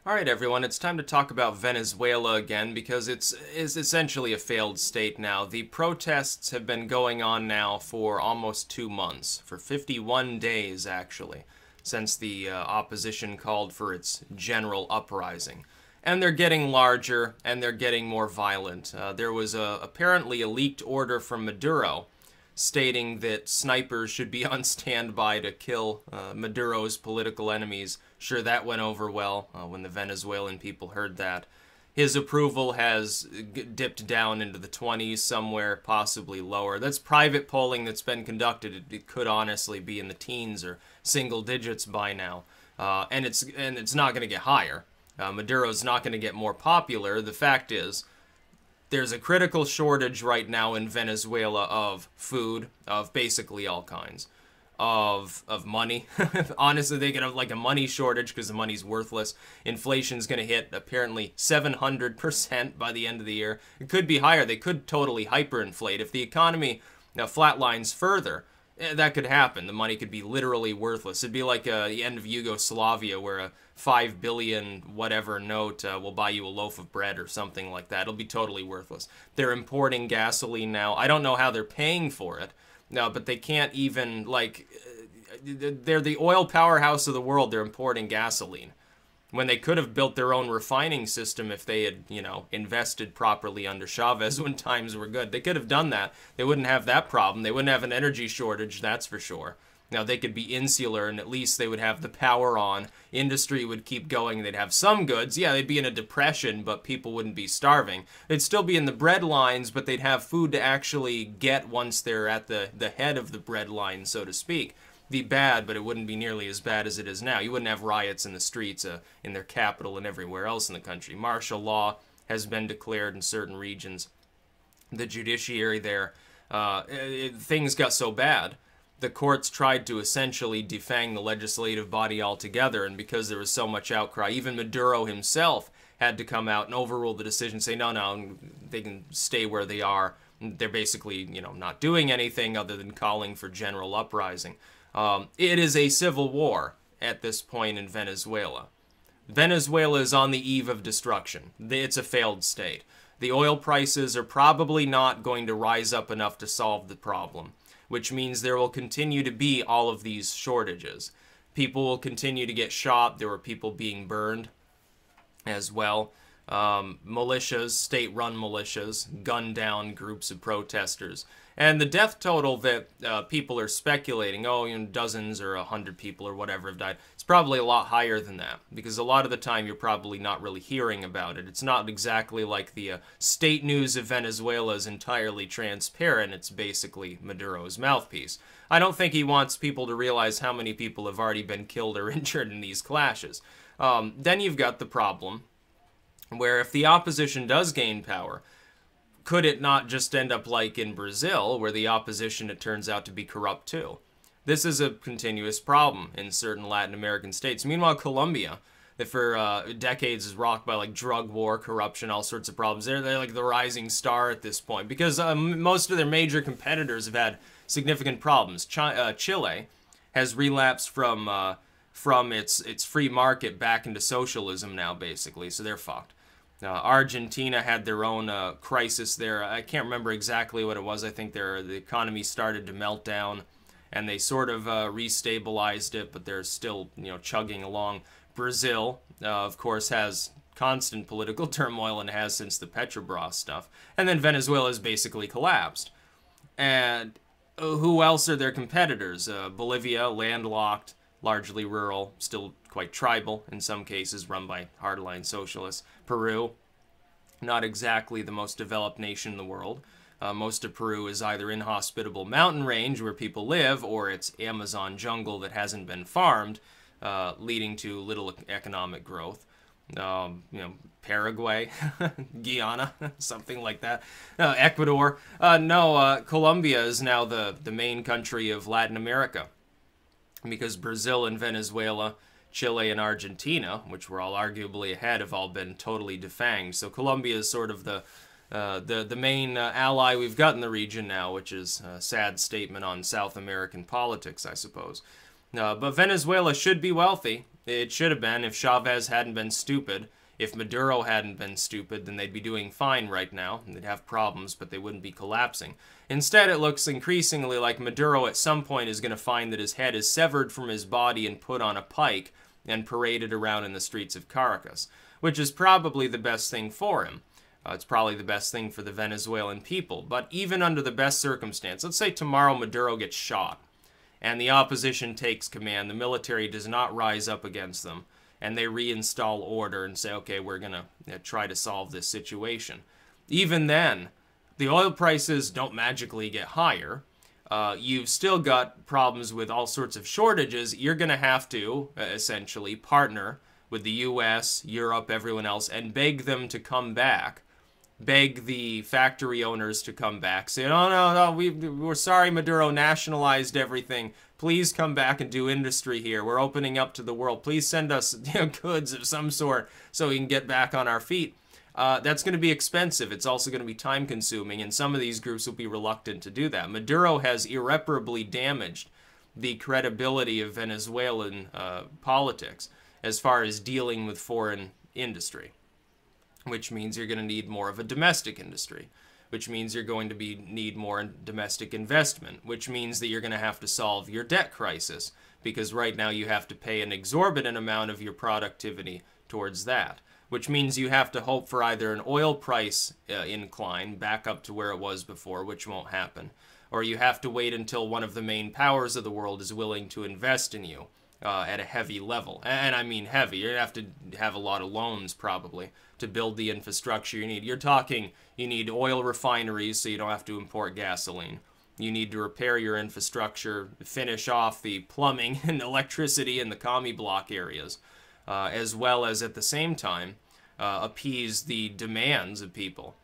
Alright everyone, it's time to talk about Venezuela again because it's essentially a failed state now. The protests have been going on now for almost 2 months, for 51 days actually, since the opposition called for its general uprising. And they're getting larger and they're getting more violent. There was apparently a leaked order from Maduro stating that snipers should be on standby to kill Maduro's political enemies. Sure, that went over well when the Venezuelan people heard that. His approval has dipped down into the 20s somewhere, possibly lower. That's private polling that's been conducted. It could honestly be in the teens or single digits by now. And it's not going to get higher. Maduro's not going to get more popular. The fact is, there's a critical shortage right now in Venezuela of food, of basically all kinds, of money. Honestly, they get like a money shortage because the money's worthless. Inflation's going to hit apparently 700% by the end of the year. It could be higher. They could totally hyperinflate. If the economy flatlines further, that could happen. The money could be literally worthless. It'd be like the end of Yugoslavia where a 5 billion whatever note will buy you a loaf of bread or something like that. It'll be totally worthless. They're importing gasoline now. I don't know how they're paying for it. No, but they can't even, like, they're the oil powerhouse of the world. They're importing gasoline when they could have built their own refining system if they had, invested properly under Chavez when times were good. They could have done that. They wouldn't have that problem. They wouldn't have an energy shortage, that's for sure. Now, they could be insular, and at least they would have the power on. Industry would keep going. They'd have some goods. Yeah, they'd be in a depression, but people wouldn't be starving. They'd still be in the bread lines, but they'd have food to actually get once they're at the head of the bread line, so to speak. Be bad, but it wouldn't be nearly as bad as it is now. You wouldn't have riots in the streets in their capital and everywhere else in the country. Martial law has been declared in certain regions. The judiciary there, things got so bad. The courts tried to essentially defang the legislative body altogether, and because there was so much outcry, even Maduro himself had to come out and overrule the decision, say, no, they can stay where they are. They're basically, not doing anything other than calling for general uprising. It is a civil war at this point in Venezuela. Venezuela is on the eve of destruction. It's a failed state. The oil prices are probably not going to rise up enough to solve the problem, which means there will continue to be all of these shortages. People will continue to get shot. There were people being burned as well. Militias, state-run militias, gunned down groups of protesters. And the death total that people are speculating, dozens or 100 people or whatever have died, it's probably a lot higher than that, because a lot of the time you're probably not really hearing about it. It's not exactly like the state news of Venezuela is entirely transparent. It's basically Maduro's mouthpiece. I don't think he wants people to realize how many people have already been killed or injured in these clashes. Then you've got the problem where if the opposition does gain power, could it not just end up like in Brazil, where the opposition, it turns out to be corrupt too? This is a continuous problem in certain Latin American states. Meanwhile, Colombia, that for decades is rocked by like drug war, corruption, all sorts of problems. They're like the rising star at this point because most of their major competitors have had significant problems. Chile has relapsed from its free market back into socialism now, basically, so they're fucked. Argentina had their own crisis there. I can't remember exactly what it was. I think the economy started to melt down, and they sort of restabilized it, but they're still, chugging along. Brazil, of course, has constant political turmoil and has since the Petrobras stuff. And then Venezuela has basically collapsed. And who else are their competitors? Bolivia, landlocked, largely rural, still quite tribal in some cases, run by hardline socialists. Peru, not exactly the most developed nation in the world. Most of Peru is either inhospitable mountain range where people live, or it's Amazon jungle that hasn't been farmed, leading to little economic growth. Paraguay, Guyana, something like that. Ecuador. Colombia is now the main country of Latin America, because Brazil and Venezuela, Chile and Argentina, which were all arguably ahead, have all been totally defanged. So Colombia is sort of the main ally we've got in the region now, which is a sad statement on South American politics, I suppose. But Venezuela should be wealthy. It should have been. If Chavez hadn't been stupid, if Maduro hadn't been stupid, then they'd be doing fine right now. They'd have problems, but they wouldn't be collapsing. Instead, it looks increasingly like Maduro at some point is going to find that his head is severed from his body and put on a pike and paraded around in the streets of Caracas, which is probably the best thing for him. It's probably the best thing for the Venezuelan people. But even under the best circumstance, let's say tomorrow Maduro gets shot and the opposition takes command, the military does not rise up against them, and they reinstall order and say, okay, we're going to try to solve this situation. Even then, the oil prices don't magically get higher. You've still got problems with all sorts of shortages. You're going to have to, essentially, partner with the US, Europe, everyone else, and beg them to come back. Beg the factory owners to come back. Say, no, we're sorry Maduro nationalized everything. Please come back and do industry here. We're opening up to the world. Please send us goods of some sort so we can get back on our feet. That's going to be expensive. It's also going to be time-consuming, and some of these groups will be reluctant to do that. Maduro has irreparably damaged the credibility of Venezuelan politics as far as dealing with foreign industry, which means you're going to need more of a domestic industry, which means you're going to need more domestic investment, which means that you're going to have to solve your debt crisis, because right now you have to pay an exorbitant amount of your productivity towards that, which means you have to hope for either an oil price incline back up to where it was before, which won't happen, or you have to wait until one of the main powers of the world is willing to invest in you at a heavy level. And I mean heavy. You're going to have to have a lot of loans, probably, to build the infrastructure you need. You're talking, you need oil refineries so you don't have to import gasoline. You need to repair your infrastructure, finish off the plumbing and electricity in the commie block areas, as well as at the same time appease the demands of people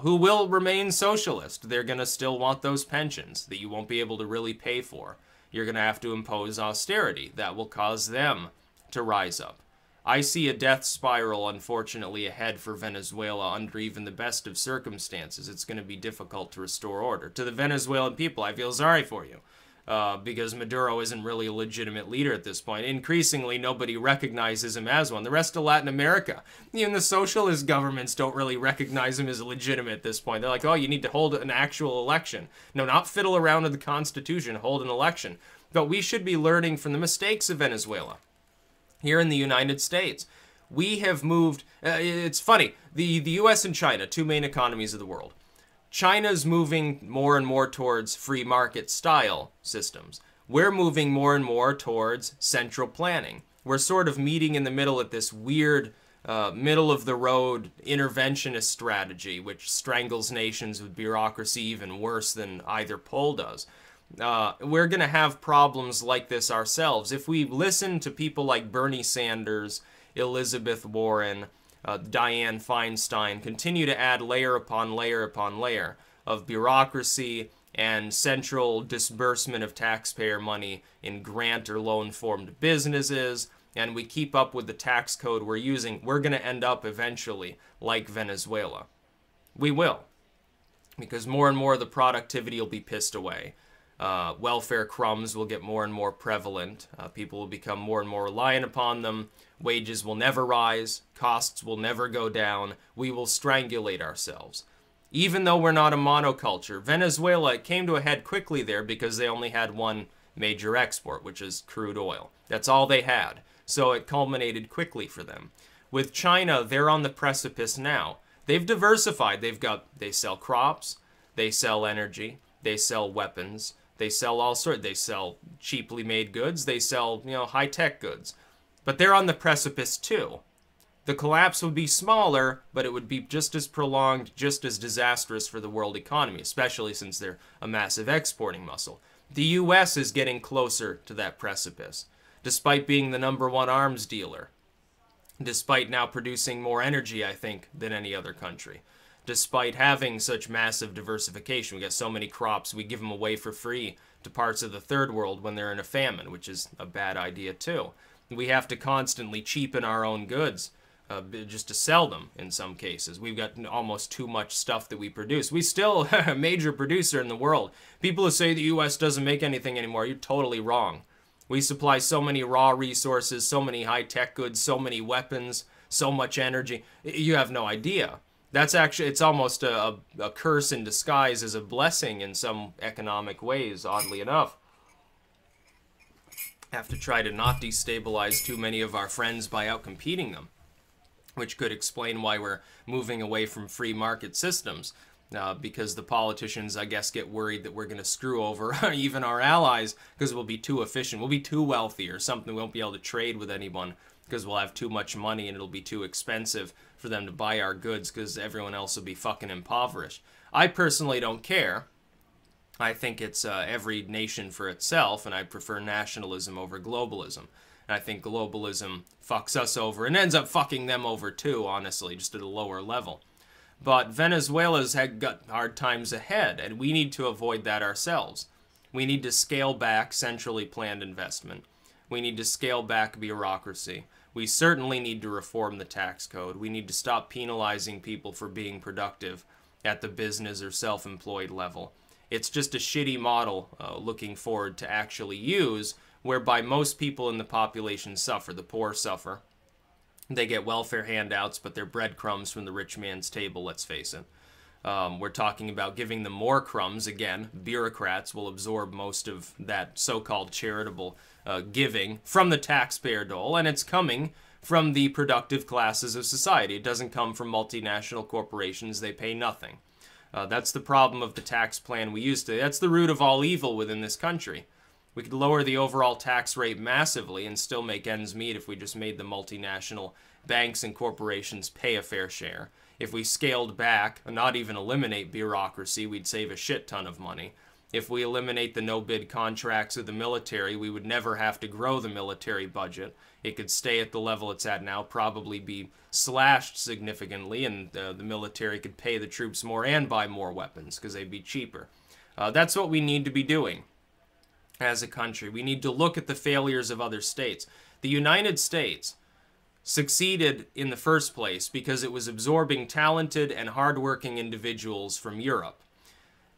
who will remain socialist. They're going to still want those pensions that you won't be able to really pay for. You're going to have to impose austerity. That will cause them to rise up. I see a death spiral, unfortunately, ahead for Venezuela under even the best of circumstances. It's going to be difficult to restore order. To the Venezuelan people, I feel sorry for you, because Maduro isn't really a legitimate leader at this point. Increasingly, nobody recognizes him as one. The rest of Latin America, even the socialist governments don't really recognize him as legitimate at this point. They're like, oh, you need to hold an actual election. No, not fiddle around with the Constitution, hold an election. But we should be learning from the mistakes of Venezuela. Here in the United States, we have moved, it's funny, the US and China, two main economies of the world. China's moving more and more towards free market style systems. We're moving more and more towards central planning. We're sort of meeting in the middle at this weird middle of the road interventionist strategy, which strangles nations with bureaucracy even worse than either pole does. We're going to have problems like this ourselves. If we listen to people like Bernie Sanders, Elizabeth Warren, Dianne Feinstein, continue to add layer upon layer upon layer of bureaucracy and central disbursement of taxpayer money in grant or loan-formed businesses, and we keep up with the tax code we're using, we're going to end up eventually like Venezuela. We will, because more and more of the productivity will be pissed away. Welfare crumbs will get more and more prevalent. People will become more and more reliant upon them. Wages will never rise. Costs will never go down. We will strangulate ourselves. Even though we're not a monoculture, Venezuela came to a head quickly there because they only had one major export, which is crude oil. That's all they had. So it culminated quickly for them. With China, they're on the precipice now. They've diversified. They sell crops. They sell energy. They sell weapons. They sell all sorts. They sell cheaply made goods. They sell, high-tech goods. But they're on the precipice too. The collapse would be smaller, but it would be just as prolonged, just as disastrous for the world economy, especially since they're a massive exporting muscle. The U.S. is getting closer to that precipice, despite being the #1 arms dealer, despite now producing more energy, I think, than any other country. Despite having such massive diversification, we got so many crops, we give them away for free to parts of the third world when they're in a famine, which is a bad idea too. We have to constantly cheapen our own goods just to sell them in some cases. We've got almost too much stuff that we produce. We still are a major producer in the world. People who say the U.S. doesn't make anything anymore, you're totally wrong. We supply so many raw resources, so many high-tech goods, so many weapons, so much energy. You have no idea. That's actually, it's almost a curse in disguise as a blessing in some economic ways, oddly enough. Have to try to not destabilize too many of our friends by outcompeting them, which could explain why we're moving away from free market systems. Because the politicians, I guess, get worried that we're going to screw over even our allies because we'll be too efficient. We'll be too wealthy or something. We won't be able to trade with anyone because we'll have too much money and it'll be too expensive for them to buy our goods because everyone else will be fucking impoverished. I personally don't care. I think it's every nation for itself, and I prefer nationalism over globalism. And I think globalism fucks us over and ends up fucking them over too, honestly, just at a lower level. But Venezuela's got hard times ahead, and we need to avoid that ourselves. We need to scale back centrally planned investment. We need to scale back bureaucracy. We certainly need to reform the tax code. We need to stop penalizing people for being productive at the business or self-employed level. It's just a shitty model looking forward to actually use, whereby most people in the population suffer. The poor suffer. They get welfare handouts, but they're breadcrumbs from the rich man's table, let's face it. We're talking about giving them more crumbs. Again, bureaucrats will absorb most of that so-called charitable giving from the taxpayer dole, and it's coming from the productive classes of society. It doesn't come from multinational corporations. They pay nothing. That's the problem of the tax plan we used to. That's the root of all evil within this country. We could lower the overall tax rate massively and still make ends meet if we just made the multinational banks and corporations pay a fair share. If we scaled back, not even eliminate bureaucracy, we'd save a shit ton of money. If we eliminate the no-bid contracts with the military, we would never have to grow the military budget. It could stay at the level it's at now, probably be slashed significantly, and the military could pay the troops more and buy more weapons because they'd be cheaper. That's what we need to be doing as a country. We need to look at the failures of other states. The United States succeeded in the first place because it was absorbing talented and hardworking individuals from Europe.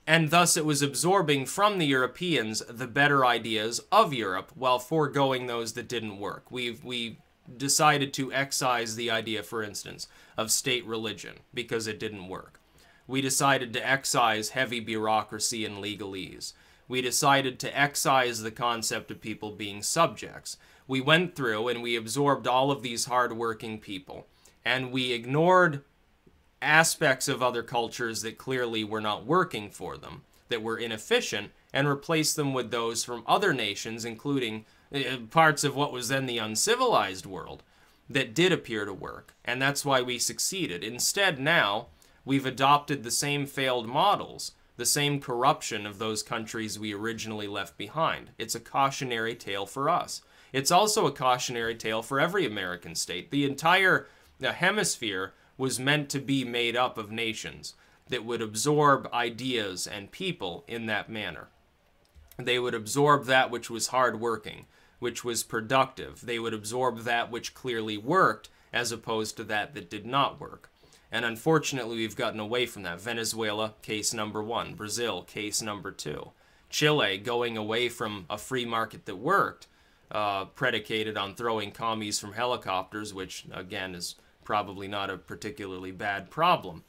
And thus it was absorbing from the Europeans the better ideas of Europe while foregoing those that didn't work. We decided to excise the idea, for instance, of state religion because it didn't work. We decided to excise heavy bureaucracy and legalese. We decided to excise the concept of people being subjects. We went through and we absorbed all of these hardworking people, and we ignored aspects of other cultures that clearly were not working for them, that were inefficient, and replaced them with those from other nations, including parts of what was then the uncivilized world, that did appear to work. And that's why we succeeded. Instead, now, we've adopted the same failed models, the same corruption of those countries we originally left behind. It's a cautionary tale for us. It's also a cautionary tale for every American state. The entire hemisphere was meant to be made up of nations that would absorb ideas and people in that manner. They would absorb that which was hardworking, which was productive. They would absorb that which clearly worked, as opposed to that that did not work. And unfortunately, we've gotten away from that. Venezuela, case number 1. Brazil, case number 2. Chile, going away from a free market that worked, predicated on throwing commies from helicopters, which, again, is probably not a particularly bad problem,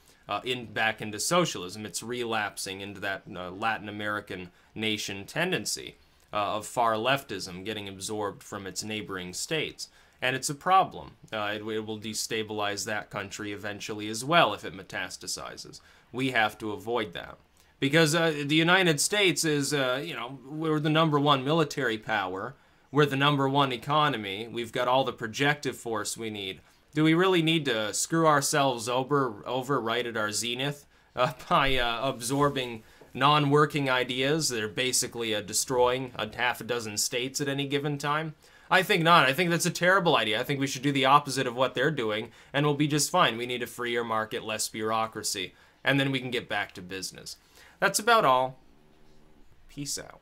back into socialism. It's relapsing into that Latin American nation tendency of far leftism getting absorbed from its neighboring states. And it's a problem. It will destabilize that country eventually as well if it metastasizes. We have to avoid that. Because the United States is, we're the #1 military power. We're the #1 economy. We've got all the projective force we need. Do we really need to screw ourselves over right at our zenith by absorbing non-working ideas that are basically destroying a half a dozen states at any given time? I think not. I think that's a terrible idea. I think we should do the opposite of what they're doing, and we'll be just fine. We need a freer market, less bureaucracy, and then we can get back to business. That's about all. Peace out.